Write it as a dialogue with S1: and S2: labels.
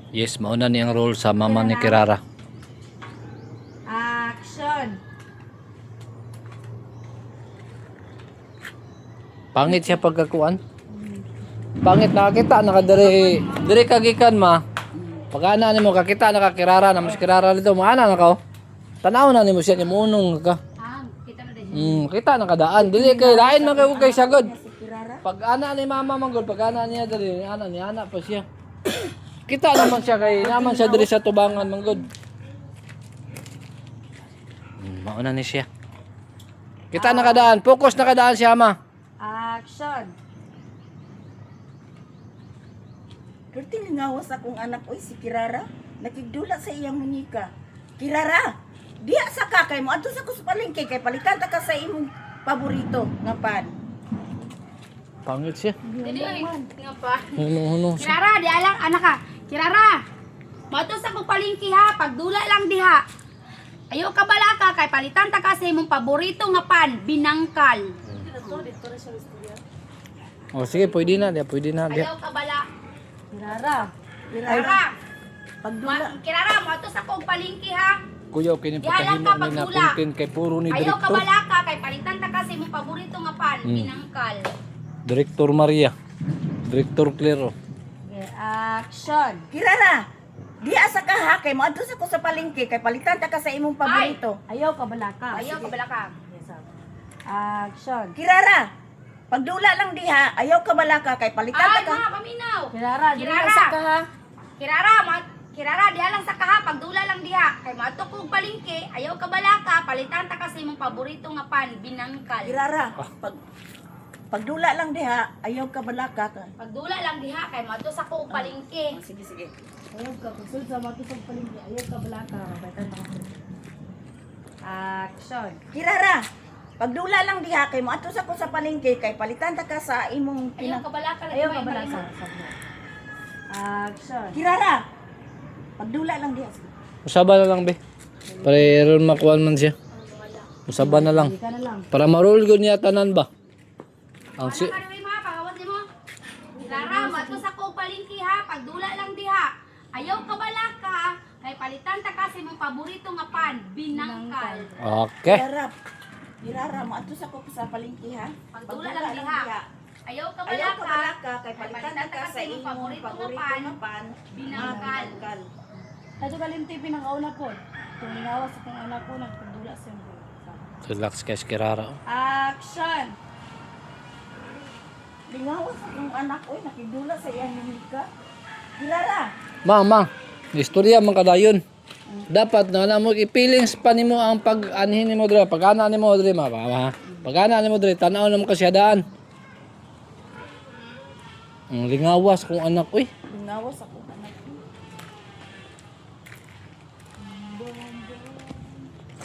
S1: Yes, mauna niyang role sa mama ni Kirara.
S2: Action.
S1: Pangit siya pagkakuan. Pangit nakakita nakadiri kagikan ma. Pag-ana nimo kakita nakakirara na mas Kirara dito maana na ka. Tanaw na nimo siya ni munong ka.
S2: Kita na din.
S1: Kita nakadaan dili kay lain man kay sagod.
S2: Si Kirara.
S1: Pag-ana ni mama manggod pag-ana niya diri ana ni ana pa siya. Kita naman siya kay naman siya diri sa tubangan manggod. Mauna ni siya. Kita nakadaan, focus nakadaan siya ma.
S2: Action.
S3: Kerti lingawas akong anak oy si Kirara. Nakigdula sa iyang munika. Kirara, diya sa kakay mo. Adto sa kuspalingke kay palitan ta ka sa imong paborito nga pan.
S1: Pangit siya.
S2: Dili nga pa.
S1: Huno.
S2: Kirara, di alang anak ka. Kirara. Matos ako palingki ha, pagdula lang diha. Ayo ka bala ka kay palitan ta ka sa imong paborito nga pan, binangkal.
S1: Oh sige, pwede na dia.
S2: Ayaw ka bala.
S3: Kirara,
S2: Kirara.
S3: pagdula.
S2: Kirara, matos ako palingki ha.
S1: Kuya, okay ni
S2: Di alang
S1: pagkahimo
S2: ka
S1: ni na
S2: pagdula.
S1: content kay puro ni
S2: Ayaw ka
S1: direktor.
S2: bala ka kay palitan ta ka sa imong paborito nga pan, binangkal.
S1: Direktor Maria. Direktor Clero.
S2: Okay, action.
S3: Kirara, diya sa kaha kay mo adto sa ko sa palingke kay palitan ta ka sa imong paborito.
S2: Ayaw ka bala ka. Ayaw ka bala ka. Action.
S3: Kirara, pagdula lang diha, ayaw ka bala ka kay palitan ta
S2: Ay,
S3: ka.
S2: ma, paminaw.
S3: Kirara,
S2: Kirara.
S3: sa kaha.
S2: Kirara, diha lang sa kaha, pagdula lang diha. Kay mato kog palingke, ayaw ka bala ka, palitan ta kasi imong paborito nga pan, binangkal.
S3: Kirara, pagdula lang diha, ayaw ka bala ka.
S2: Pagdula lang diha, kay mato sa kog palingke.
S3: Sige.
S2: Ayaw ka, kusod sa mato sa palingke, ayaw ka bala ka, palitan ta kasi. Action.
S3: Kirara, pagdula lang diha kay mo ato sa ko sa palengke kay palitan ta ka sa imong
S2: Ayaw ka bala ka,
S3: Ayaw ka bala ka.
S2: Action.
S3: Kirara, pagdula lang diha.
S1: Usaba na lang be. Para ron makuan man siya. Usaba na lang.
S2: Hindi ka na lang.
S1: Para marul gud niya tanan ba. Ang si
S2: Ano ka naman mga pagawat mo? Kirara, mato sa kog palingke ha, pagdula lang diha. Ayaw ka bala ka, kay palitan ta kasi imong paborito nga pan, binangkal.
S1: Okay.
S3: Kirara, mo ato sa ko sa palengke ha.
S2: Pagdula lang diha. Ayaw ka bala
S3: Ayaw ka bala
S2: ka,
S3: ka kay palitan ta ka sa imong paborito nga pan,
S2: binangkal.
S4: Ato kalim TV ng kauna po. Kung inawas sa kong anak ko, nagpagdula sa iyo.
S1: Relax kay Kirara.
S2: Action.
S3: Lingawas akong anak oy nakidula sa iyang munika. Kirara,
S1: Mama, istorya man kadayon. Dapat na mo i-feelings pa nimo ang pag-anhin nimo dre, pag-ana nimo dre mama. Pag-ana nimo dre tanaw namo kasyadaan. Ang lingawas kong anak oy.
S3: lingawas akong anak ko.